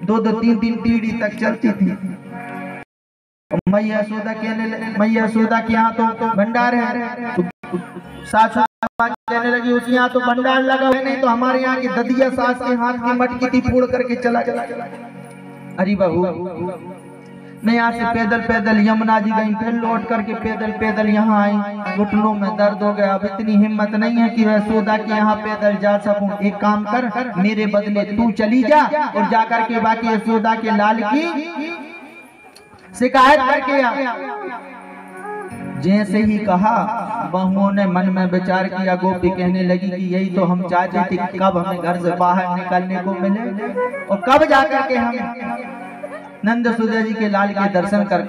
दो दो तीन तीन पीढ़ी तक चलती थी। मैया यशोदा के यहाँ तो भंडार है, तो सास कहने लगी उसके यहाँ तो भंडार लगा है, नहीं तो हमारे यहाँ की ददिया सास के हाथ की मटकी थी फोड़ करके चला। अरे बहू, मैं यहाँ से पैदल पैदल यमुना जी गई, फिर लौट करके पैदल पैदल यहाँ आई, घुटनों में दर्द हो गया। अब इतनी हिम्मत नहीं है कि यशोदा के यहाँ पैदल जा सकूं। एक काम कर, मेरे बदले तू चली जा और जाकर के बाकी यशोदा के लाल की शिकायत करके आ। जैसे ही कहा, बहुओं ने मन में विचार किया। गोपी कहने लगी कि यही तो हम चाहते थे, कब हमें घर से बाहर निकलने को मिले और कब जाकर के हम नंद सुधा जी के लाल के दर्शन कर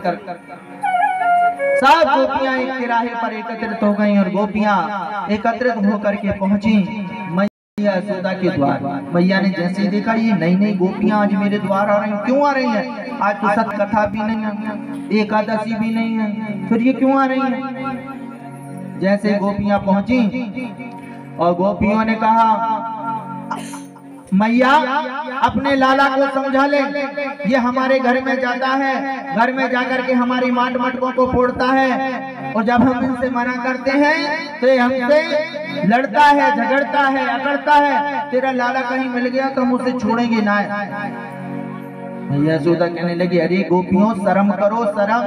सब गोपियां एक तिराहे पर एकत्रित हो गईं और गोपियां एकत्रित होकर के पहुंची मैया यशोदा के द्वार। मैया ने जैसे ही देखा, ये नई नई गोपियां आज मेरे द्वार आ रही हैं, क्यों आ रही हैं? आज तो सत कथा भी नहीं है, एकादशी भी नहीं है, फिर ये क्यों आ रही हैं? जैसे गोपियां पहुंची और गोपियों ने कहा, मैया अपने लाला को समझा ले, ये हमारे घर में जाता है, घर में जाकर के हमारी माट मटकों को फोड़ता है, और जब हम इनसे मना करते हैं तो ये हमसे लड़ता है, झगड़ता है, अकड़ता है। तेरा लाला कहीं मिल गया तो हम उसे छोड़ेंगे ना। यशोदा कहने लगी, अरे गोपियों शर्म करो, शर्म।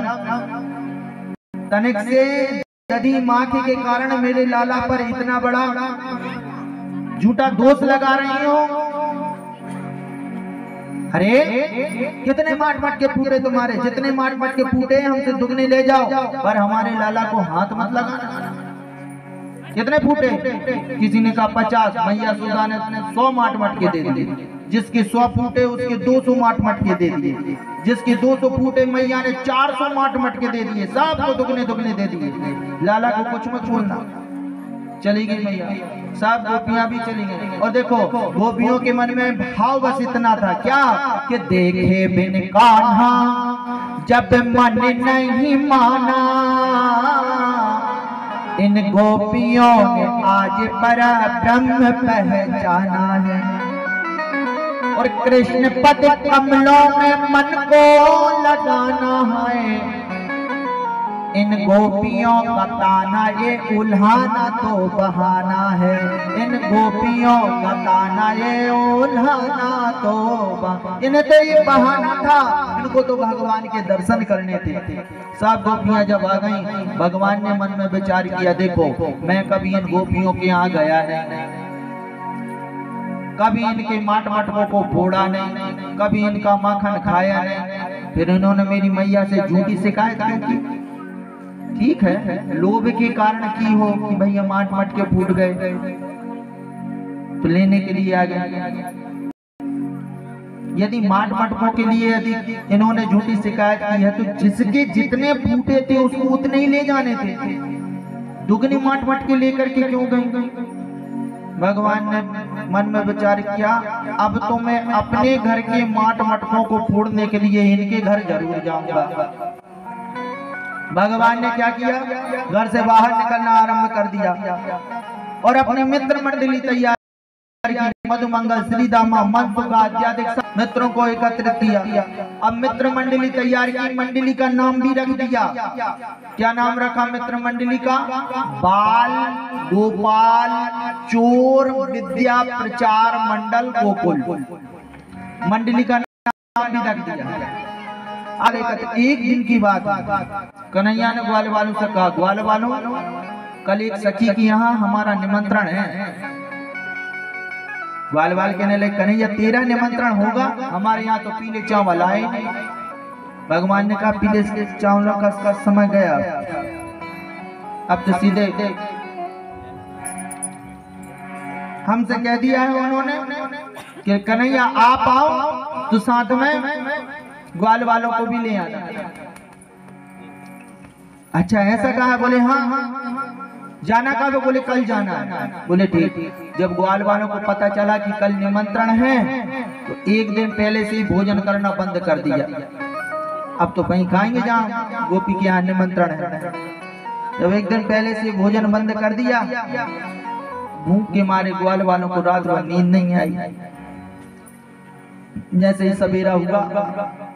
तनिक से यदि माखी के कारण मेरे लाला पर इतना बड़ा झूठा दोष लगा रही हो। अरे कितने माट मट के फूटे तुम्हारे, जितने माट मट के फूटे हमसे दुगने ले जाओ, पर हमारे लाला को हाथ मत लगाना। कितने फूटे? किसी ने कहा 50, मैया यशोदा ने 100 माट मट के दे दिए। जिसके 100 फूटे उसके 200 माट मट के दे दिए। जिसके 200 फूटे मैया ने 400 माट मट के दे दिए। सबको दुगने दुगने दे दिए। लाला को कुछ मत छोड़ना। चली गई मैया, सब गोपियां भी चली गई। और देखो गोपियों के मन में भाव बस इतना था, क्या कि देखे बिन कान्हा जब मन नहीं माना, इन गोपियों ने आज परब्रह्म पहचाना है। और कृष्ण पद कमलों में मन को लगाना है। इन गोपियों का ताना ये उल्हाना तो बहाना है। इन गोपियों का ताना ये उल्हाना तो इन्हें तो ये बहाना था, इनको तो भगवान के दर्शन करने थे। सब गोपियां जब आ गईं, भगवान ने मन में विचार किया, देखो मैं कभी इन गोपियों के यहाँ गया नहीं, कभी इनके माट मटकों को फोड़ा नहीं, कभी इनका माखन खाया नहीं, फिर इन्होंने मेरी मैया से झूठी शिकायत क्यों की? ठीक है, लोभ के कारण की हो कि भैया माट मट के फूट गए तो लेने के लिए आ गए। यदि माट मटकों के लिए यदि इन्होंने झूठी शिकायत की है तो जिसके जितने फूटे थे उसको उतने ही ले जाने थे। दुगनी माट मटके लेकर के क्यों गई? भगवान ने मन में विचार किया, अब तो मैं अपने घर के माट मटकों को फोड़ने के लिए इनके घर जरूर जाऊंगा। भगवान ने क्या किया? घर से बाहर निकलना आरंभ कर दिया और अपनी मित्र मंडली तैयार की। मधुमंगल, श्रीदामा, मनसुखा इत्यादि मित्रों को एकत्रित किया। अब मित्र मंडली तैयार की, मंडली का नाम भी रख दिया। क्या नाम रखा मित्र मंडली का? बाल गोपाल चोर विद्या प्रचार मंडल गोकुल। मंडली का नाम भी रख दिया। अरे एक दिन की बात, कन्हैया ने ग्वाल वालों से कहा, ग्वाल वालों कल एक सखी के यहाँ हमारा निमंत्रण है। ग्वाल वाल कहने लगे, कन्हैया तेरा निमंत्रण होगा, हमारे यहाँ तो पीले चावल आए नहीं। भगवान ने कहा, पीले चावलों का समय गया, अब तो सीधे हमसे कह दिया है उन्होंने कि कन्हैया आप आओ तो साथ में ग्वाल वालों को भी ले आना। अच्छा ऐसा कहा? बोले हाँ। जाना कब? बोले कल जाना है। बोले ठीक। जब ग्वाल वालों को पता चला कि कल निमंत्रण है तो एक दिन पहले से ही भोजन करना बंद कर दिया। अब तो कहीं खाएंगे जहाँ गोपी के यहाँ निमंत्रण है। जब एक दिन पहले से भोजन बंद कर दिया, भूख के मारे ग्वाल वालों को रात भर नींद नहीं आई। जैसे ही सवेरा हुआ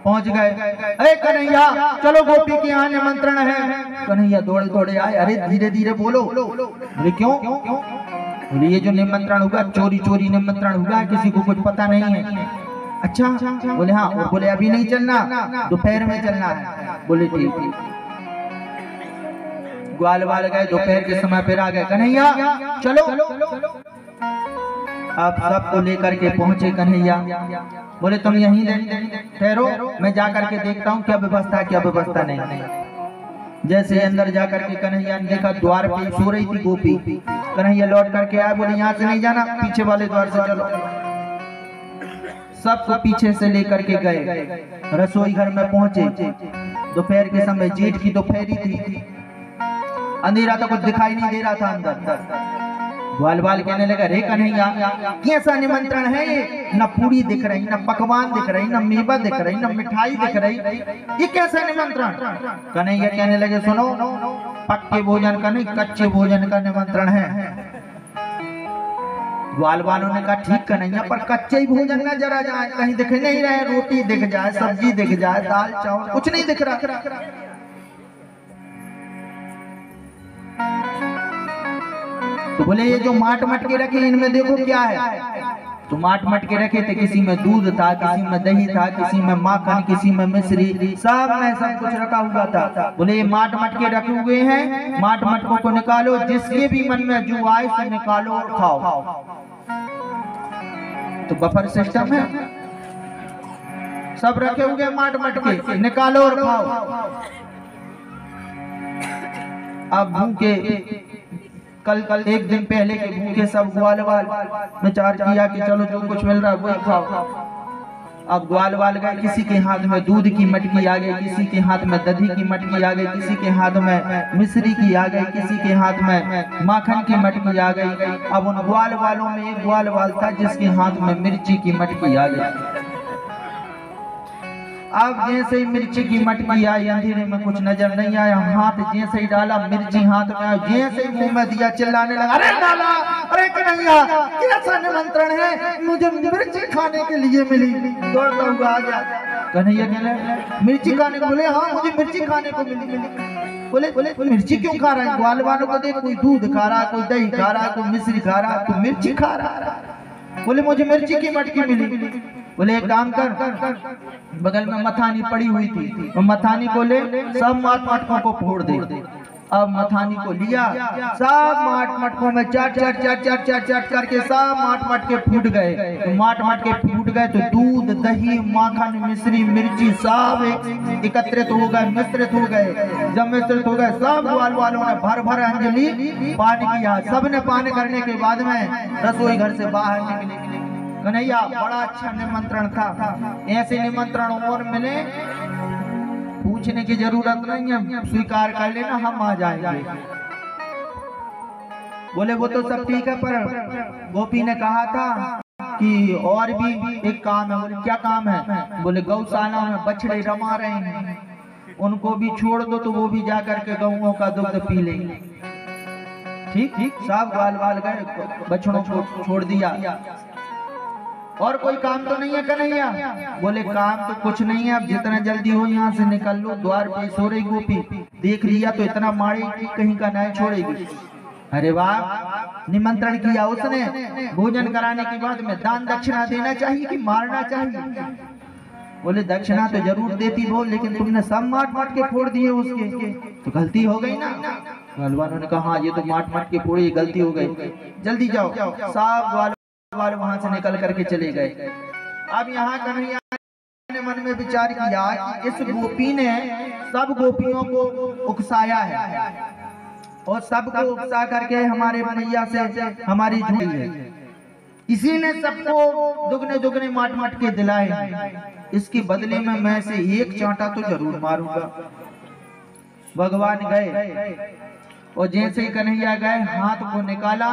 पहुंच गए, अरे कन्हैया चलो गोपी के यहाँ निमंत्रण है। कन्हैया दौड़े दौड़े आए, अरे धीरे धीरे बोलो। बोले क्यों? बोले ये जो निमंत्रण हुआ चोरी चोरी निमंत्रण हुआ, किसी को कुछ पता नहीं है। अच्छा, बोले हाँ। और बोले अभी नहीं चलना, दोपहर में चलना है। बोले ठीक। ग्वाल वाल गए, दोपहर के समय फिर आ गए, कन्हैया चलो। आप सबको लेकर के पहुंचे कन्हैया। बोले तुम यहीं ठहरो, मैं जा करके देखता हूँ क्या व्यवस्था क्या व्यवस्था नहीं। जैसे अंदर जा करके कन्हैया ने देखा द्वार पे सो रही थी गोपी। कन्हैया लौट करके आया, बोले यहाँ से नहीं जाना, पीछे वाले द्वार से चलो। सबको पीछे से लेकर के गए, रसोई घर में पहुंचे। दोपहर के समय, जेठ की दोपहरी थी, अंधेरा तो कुछ दिखाई नहीं दे रहा था अंदर। ग्वाल बाल कहने लगा, रे कन्हैया कैसा निमंत्रण है ये? न पूरी दिख रही, न पकवान दिख रही, न मेवा दिख रही, न मिठाई दिख रही, ये कैसा निमंत्रण? कन्हैया कहने लगे, सुनो पक्के भोजन का नहीं कच्चे भोजन का निमंत्रण है। ग्वाल वालों ने कहा ठीक कन्हैया, पर कच्चे ही भोजन न जरा जाए, कहीं दिख नहीं रहे, रोटी दिख जाए, सब्जी दिख जाए, दाल चावल कुछ नहीं दिख रहा। तो बोले ये जो माट मटके रखे इनमें देखो क्या है। तो माट मटके रखे थे, किसी में दूध था, किसी में दही था, किसी में माखन, किसी में मिश्री, सब में सब कुछ रखा हुआ था। बोले ये माट मटके रखे हुए हैं, माट मटकों को निकालो, जिसके भी मन में जो आए से निकालो और खाओ। तो बफर सिस्टम है, सब रखे हुए माट मटके, निकालो और खाओ। अब भूखे कल एक दिन पहले के भूखे सब ग्वाल वाल विचार किया कि चलो जो कुछ मिल रहा है वही खाओ। अब ग्वाल वाल गए, किसी के हाथ में दूध की मटकी आ गई, किसी के हाथ में दही की मटकी आ गई, किसी के हाथ में मिश्री की आ गई, किसी के हाथ में माखन की मटकी आ गई। अब उन ग्वाल वालों में एक ग्वाल वाल था जिसके हाथ में मिर्ची की मटकी आ गई। अब जैसे ही मिर्ची की मटकी आई, अंधेरे में कुछ नजर नहीं आया, हाथ जैसे ही डाला मिर्ची हाथ में आई, जैसे ही मुंह में दिया चिल्लाने लगा, अरे डाला, अरे कन्हैया कैसा निमंत्रण है, मुझे मिर्ची खाने के लिए मिली। दौड़ता हुआ आ गया। कन्हैया कहने मिर्ची खाने को? बोले हाँ मुझे मिर्ची खाने को मिली। बोले मिर्ची क्यों खा रहा है? ग्वाल वालों को देख, कोई दूध खा रहा, कोई दही खा रहा, कोई मिश्री खा रहा, कोई मिर्ची खा रहा। बोले मुझे मिर्ची की मटकी मिली। बोले एक काम कर, बगल में मथानी पड़ी हुई थी, वो मथानी को ले, सब माट मटकों को फोड़ दे। अब मथानी को लिया, सब माट मटकों में चाट करके सब माट मटके फूट गए। तो माट मटके फूट गए तो दूध दही माखन मिश्री मिर्ची सब एकत्रित हो गए, मिश्रित हो गए। जब मिश्रित हो गए, सब ग्वाल वालों ने भर भर अंजलि पान किया। सबने पान करने के बाद में रसोई घर से बाहर निकले। कन्हैया बड़ा अच्छा निमंत्रण था, ऐसे निमंत्रण और मिले पूछने की जरूरत नहीं है, स्वीकार कर लेना, हम आ जाएंगे। बोले वो तो सब ठीक है, पर गोपी ने कहा था कि और भी एक काम है। बोले क्या काम है? बोले गौशाला में बछड़े रमा रहे हैं, उनको भी छोड़ दो तो वो भी जा करके गौओं का दूध पी लेंगे। ठीक सब ग्वाल वाल गए, बछड़ों को छोड़ दिया। और कोई काम तो नहीं है कन्हैया? बोले काम तो कुछ नहीं है, अब जितना जल्दी हो यहाँ से निकल लो। द्वार पे सो रही गोपी, देख लिया तो इतना मारेगी कहीं का नहीं छोड़ेगी। अरे वाह, निमंत्रण किया उसने, भोजन कराने के बाद में दान दक्षिणा देना चाहिए कि मारना चाहिए? बोले दक्षिणा तो जरूर देती हो, लेकिन तुमने सब माट माट के फोड़ दिए उसके, तो गलती हो गई ना। ग्वाल ने कहा हाँ ये तो माट माट के फोड़ी, गलती हो गई, जल्दी जाओ। सब ग्वाल वहां से निकल करके चले गए। अब यहाँ कन्हैया ने मन में विचार किया कि इस गोपी ने सब गोपियों को उकसाया है और सबको उकसा करके हमारे मैया से हमारी झूठी है, इसी ने सबको दुगने दुगने माट माट के दिलाए। इसके बदले में मैं से एक चांटा तो जरूर मारूंगा। भगवान गए और जैसे ही कन्हैया गए, हाथ को निकाला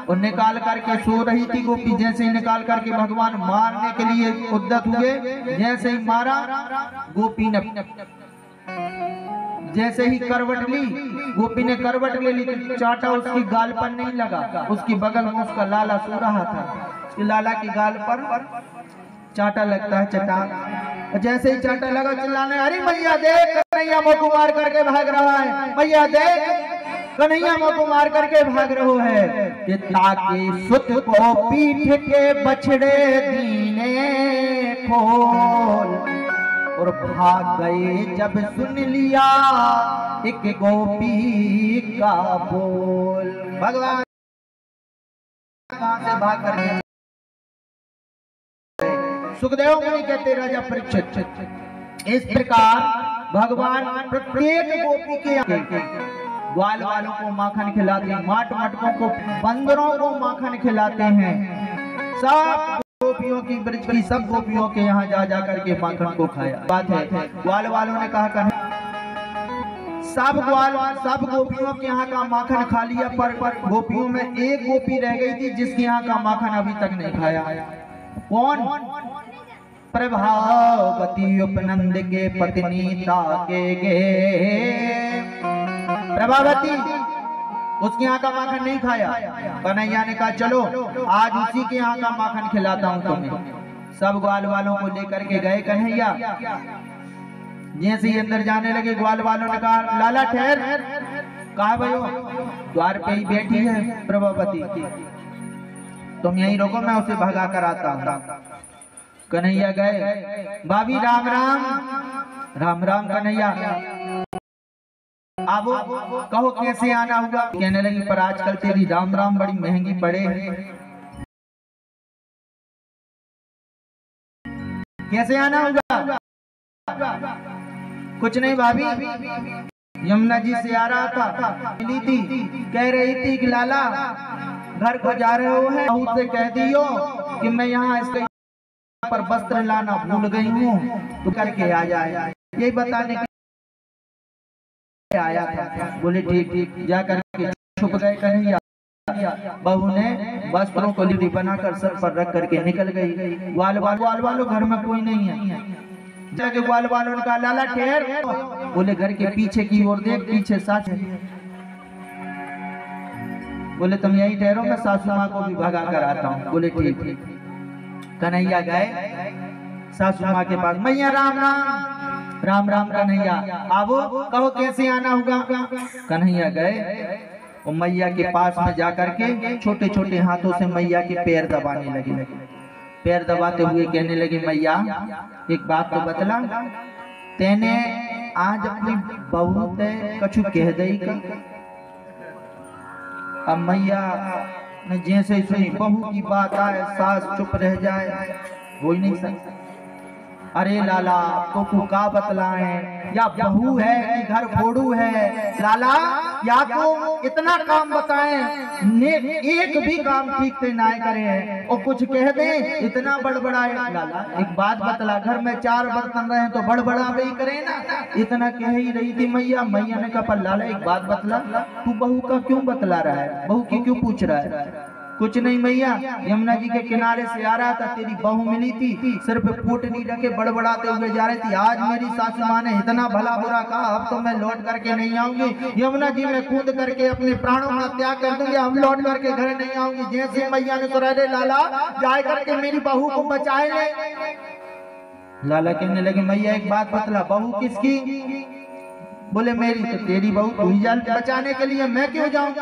और निकाल करके सो रही थी गोपी। जैसे ही निकाल करके भगवान मारने के लिए उद्यत हुए, जैसे ही मारा गोपी ने जैसे ही करवट ली, गोपी ने करवट ले ली तो चांटा उसकी गाल पर नहीं लगा, उसकी बगल में उसका लाला सो रहा था। उसके लाला की गाल पर चाटा लगता है चटा। जैसे ही चाटा लगा चिल्लाने, अरे मैया देख कन्हैया मोको मार करके भाग रहा है, मैया देख कन्हैया मोको मार करके भाग रहो है। कि ताकि सुत को पीठ के बछड़े दीने खोल, और भाग गए जब सुन लिया एक गोपी का बोल। भगवान कहां से भाग कर सुखदेव मुनि कहते राजा परीक्षित, इस प्रकार भगवान प्रत्येक गोपी के ग्वाल वालों को माखन खिलाते हैं, माट मटकों को, बंदरों को माखन खिलाते हैं। सब गोपियों की ब्रज की सब गोपियों के यहाँ जा जा करके माखन को खाया। बात है ग्वाल वालों ने कहा सब गोपियों के यहाँ का माखन खा लिया, पर गोपियों में एक गोपी रह गई थी जिसके यहाँ का माखन अभी तक नहीं खाया। कौन? प्रभावती उपनंद के पत्नी ताके गे। प्रभावती उसके यहाँ का माखन नहीं खाया। कन्हैया ने कहा चलो आज उसी के यहाँ का माखन खिलाता हूँ तुम्हें। सब ग्वाल वालों को लेकर के गए कन्हैया। जैसे ही अंदर जाने लगे ग्वाल वालों ने कहा लाला ठहर। कहा भाई द्वार पे ही बैठी है प्रभावती, तुम यहीं रुको, मैं उसे भगा कर आता हूँ। कन्हैया गए, भाभी राम राम। राम राम कन्हैया, अब कहो कैसे आना होगा। कहने लगी पर आजकल तेरी राम राम बड़ी महंगी पड़े, कैसे आना होगा। कुछ नहीं भाभी, यमुना जी से आ रहा था, मिली थी, कह रही थी कि लाला घर को जा रहे हो है, बहू से कह दियो कि मैं यहाँ इसके पर वस्त्र लाना भूल गई हूँ, तो करके आ जाए, यही बताने के आया था। बोले ठीक ठीक, जा करके छुप गए कन्हैया। बहू ने वस्त्रों को लिपि बनाकर सर पर रख करके निकल गई। ग्वाल वालों घर में कोई नहीं है। जाके ग्वाल वालों ने कहा लाला ठहर। बोले घर के पीछे की ओर देख, पीछे सास है। बोले तुम यहीं ठहरो, मैं सासू माँ को भी भगा कर आता हूँ। बोले ठीक ठीक। कन्हैया गए सासू माँ के पास, मैया राम राम। राम राम कन्हैया, आवो कहो कैसे आना होगा। कन्हैया गए और मैया के पास में जाकर के छोटे छोटे हाथों से मैया के पैर दबाने लगे। पैर दबाते हुए कहने लगे मैया एक बात तो बतला, तेने आज अपनी बहू ते कछु कह दई का। अब मैया ने जैसे सुनी बहू की बात आए सास चुप रह जाए, हो ही नहीं सकता। अरे लाला तो का बतलाए, या बहू है कि घर फोड़ू है लाला, या तो इतना काम बताएं एक भी काम ठीक से ना करे और कुछ कह दे इतना बड़बड़ाए। लाला एक बात बतला, घर में 4 बर्तन रहे तो बड़बड़ा भी करे ना, इतना कह ही रही थी मैया। मैया ने कहा लाला एक बात बतला, तू बहू का क्यों बतला रहा है, बहू की क्यों पूछ रहा है। कुछ नहीं मैया, यमुना जी के किनारे से आ रहा था, तेरी बहू मिली थी, सिर पे फूटनी रखे बड़बड़ाते हुए जा रही थी। आज मेरी सासू माँ ने इतना भला बुरा कहा, अब तो मैं लौट करके नहीं आऊंगी। यमुना जी में कूद करके अपने प्राणों का त्याग कर दूंगी, हम लौट करके घर नहीं आऊंगी। जैसे मैया ने तो रहे लाला जाए करके मेरी बहू को बचाए ले। लाला कहने लगे मैया एक बात बतला, बहू किसकी। बोले मेरी। तो तेरी बहू तू ही जान बचाने के लिए, मैं क्यों जाऊं।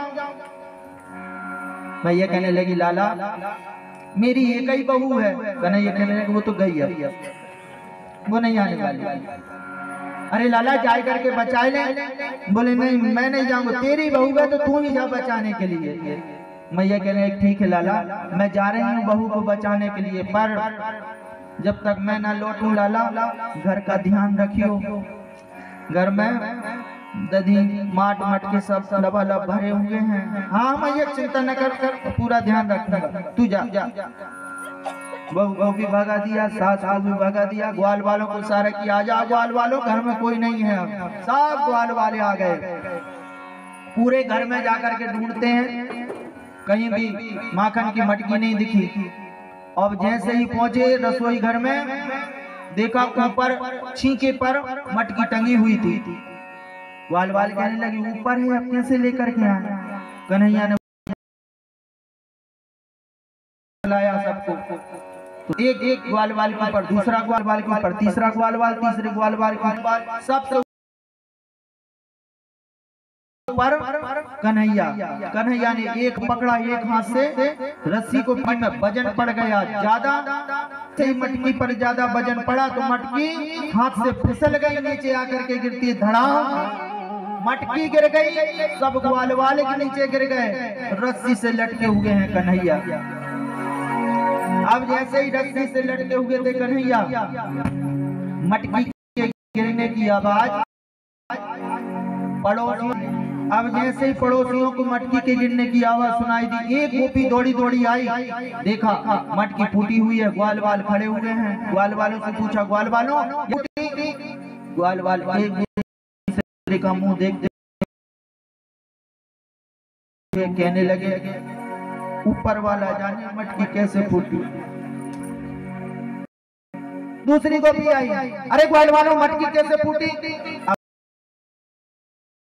मैया कहने लगी लाला मेरी एक ही बहू है। कन्हैया कहने लगे वो तो गई है, वो नहीं आने वाली। अरे लाला जाए करके बचाए ले। बोले नहीं मैं नहीं जाऊंगा, तेरी बहू है तो तू ही जा बचाने के लिए। मैया कहने लगे ठीक है लाला मैं जा रही हूँ बहू को बचाने के लिए, पर जब तक मैं ना लौटूं लाला घर का ध्यान रखियो। घर में दधी माट मटके सब लबालब भरे हुए हैं। हाँ मैया चिंता न कर, पूरा ध्यान रखना, तू जा। बहू भी भगा दिया, सास भी भगा दिया, ग्वाल वालों को सारा किया आ जा ग्वाल वालों घर में कोई नहीं है। सब ग्वाल वाले आ गए, पूरे घर में जाकर के ढूंढते हैं, कहीं भी माखन की मटकी नहीं दिखी। अब जैसे ही पहुंचे रसोई घर में देखा ऊपर छींके पर मटकी टंगी हुई थी। ग्वाल वाले कहने लगे ऊपर है, अब कैसे लेकर के आए। कन्हैया ने बुलाया सबको, तो एक एक ग्वाल वाल के ऊपर दूसरा ग्वाल वाल के ऊपर तीसरा ग्वाल वाल, तीसरे ग्वाल वाल के ऊपर सबसे पर कन्हैया ने एक पकड़ा, एक हाथ से रस्सी को पकड़ में वजन पड़ गया ज्यादा, से मटकी पर ज्यादा वजन पड़ा तो मटकी हाथ से फिसल गई, नीचे आकर के गिरती धड़ाम, मटकी गिर गई, सब ग्वाल वाले के नीचे गिर गए, रस्सी से लटके हुए हैं कन्हैया। अब जैसे ही रस्सी से लटके हुए थे कन्हैया, मटकी के गिरने की आवाज पड़ोसियों, अब जैसे ही पड़ोसियों को मटकी के गिरने की आवाज सुनाई दी, एक गोपी दौड़ी दौड़ी आई, देखा मटकी फूटी हुई है, ग्वाल वाल खड़े हुए हैं, ग्वाल वालों से पूछा, ग्वाल वालों, ग्वाल वाल एक दूसरे का मुंह देखते कहने लगे, ऊपर वाला जाने मटकी कैसे फूटी। दूसरी गोपी आई, अरे ग्वाल वालों मटकी कैसे फूटी।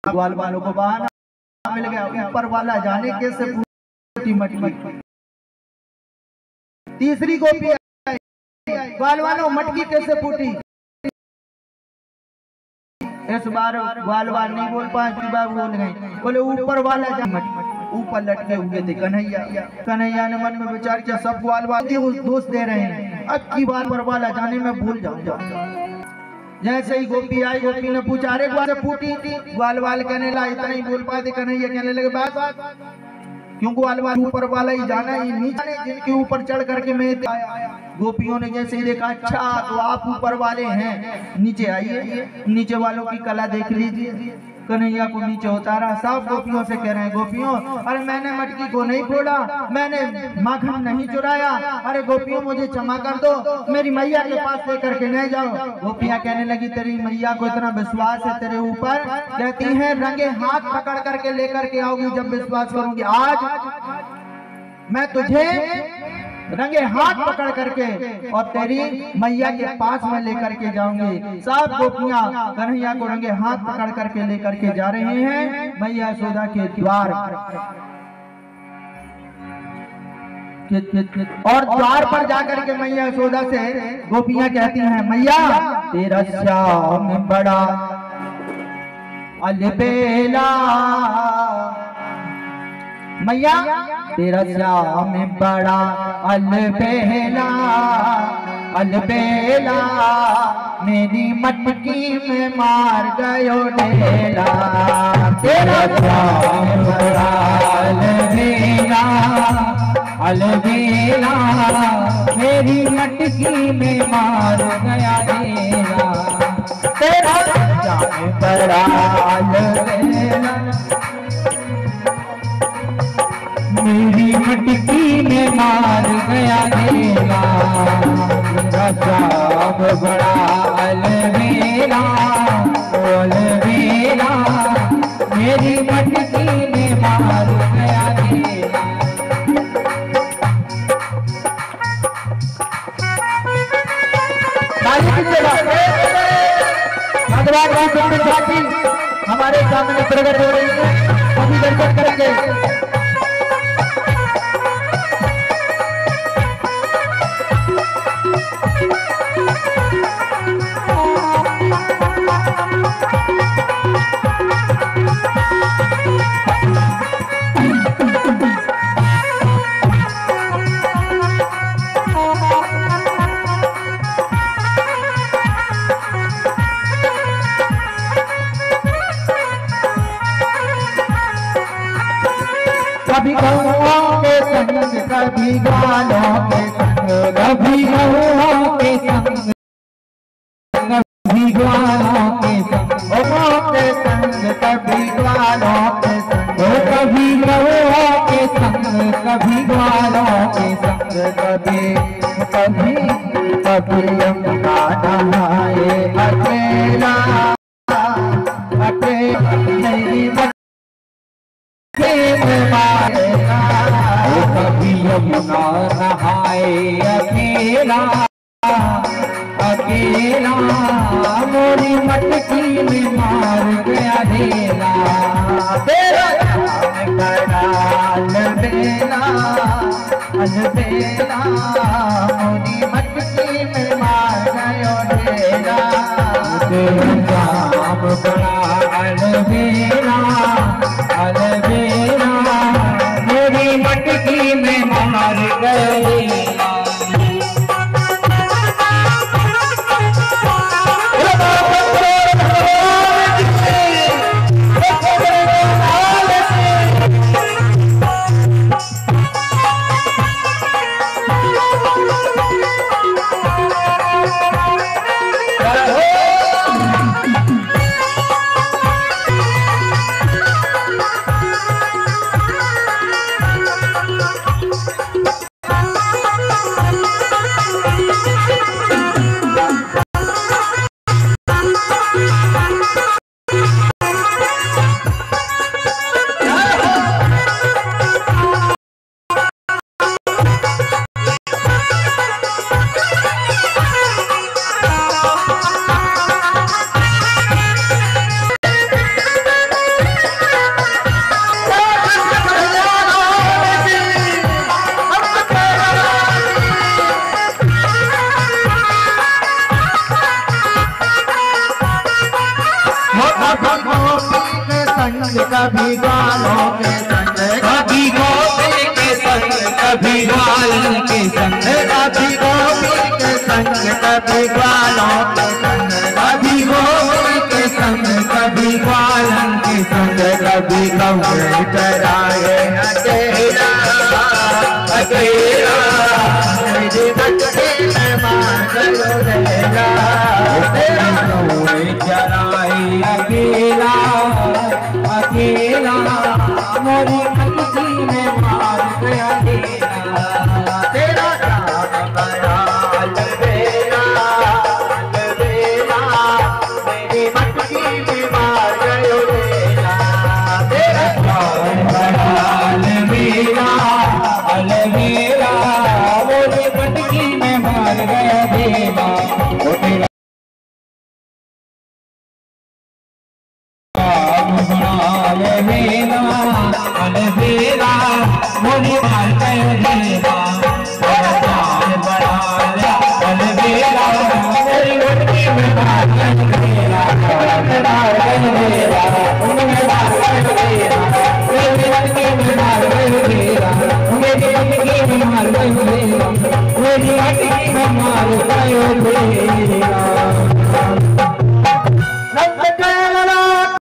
ग्वाल वालों को बहाना मिल गया, ऊपर वाला जाने कैसे फूटी मटकी। तीसरी गोपी आई, ग्वाल वालों मटकी कैसे फूटी। इस बार ग्वाल वाल नहीं बोल पाए, बार बोल गए, बोले ऊपर वाला जाने, ऊपर लटके हुए थे कन्हैया। कन्हैया ने मन में विचार किया, सब ग्वाल वाल दोष दे रहे हैं, अब की बार ऊपर वाला जाने में भूल जाऊंगा। जैसे ही गोपी आई, गोपी ने पूछा, अरे ग्वाल फूटी। ग्वाल वाल कहने लगा, इतना ही बोल पाए थे कन्हैया कहने लगे, बात क्यों ग्वाल वाल ऊपर वाला ही जाना, ही नीचे जिनके ऊपर चढ़ करके मैं गोपियों ने जैसे ही देखा, अच्छा तो आप ऊपर वाले हैं, नीचे आइए, नीचे वालों की कला देख लीजिए। कन्हैया को नीचे उतारा, सब गोपियों से कह रहे हैं, गोपियों अरे मैंने मटकी को नहीं फोड़ा, मैंने माखन नहीं चुराया, अरे गोपियों मुझे क्षमा कर दो, मेरी मैया के पास लेकर के नहीं जाओ। गोपियां कहने लगी, तेरी मैया को इतना विश्वास है तेरे ऊपर, कहती हैं रंगे हाथ पकड़ करके लेकर के आओगी जब विश्वास करूंगी। आज मैं तुझे रंगे हाथ पकड़ करके और तेरी मैया के पास में लेकर के जाऊंगी। सब गोपियां कन्हैया को रंगे हाथ पकड़ करके लेकर के जा रहे हैं मैया यशोदा के द्वार, और द्वार पर जाकर के मैया यशोदा से गोपियां कहती हैं, मैया तेरा श्याम बड़ा अलबेला, मैया तेरा श्याम बड़ा अलबेला, अलबेला मेरी मटकी में मार गयो ढेला। तेरा श्याम बड़ा अलबेला, अलबेला मेरी मटकी में मार गया ढेला। तेरा श्याम बड़ा अलबेला मेरी मटकी में मार गया ढेला। तेरा श्याम बड़ा अलबेला, अलबेला मेरी मटकी में मार गया ढेला। हमारे सामने प्रकट हो रही है, अभी दर्शन करेंगे। कभी गौओं के संग, कभी ग्वालों के संग, कभी गौओं के संग, कभी ग्वालों के संग, गौओं के संग, कभी ग्वालों के संग, कभी गौओं के संग, कभी ग्वालों के संग, कभी कभी कभी यमुना नहाए अकेला, अकेला मेरी कभी यमुना नहाए अकेला, अकेला मोरी मटकी में मार गया ढेला। तेरा बड़ा अलबेला अलबेला मोरी मटकी में मार गयो ढेला काम बड़ा अलबेला अलबेला मेरी मटकी में मार गए कभी ग्वालों के संग कभी गोपी के संग कभी ग्वालों के संग कभी गोपी के संग कभी ग्वालों के संग कभी गोपी के संग कभी ग्वालों के संग कभी कमर चराए अकेला अकेला मेरी मटकी में मार गयो ढेला चराए अकेला अकेला मोरी मटकी में मार गया ढेला तेरा काम बड़ा अलबेला अलबेला मेरी मटकी में मार गयो ढेला तेरा काम बड़ा अलबेला अलबेला मोरी मटकी में मार गया ढेला अलबेला अलबेला मोरी मार गयो ढेला बड़ा अलबेला मोरी मटकी में मार गयो ढेला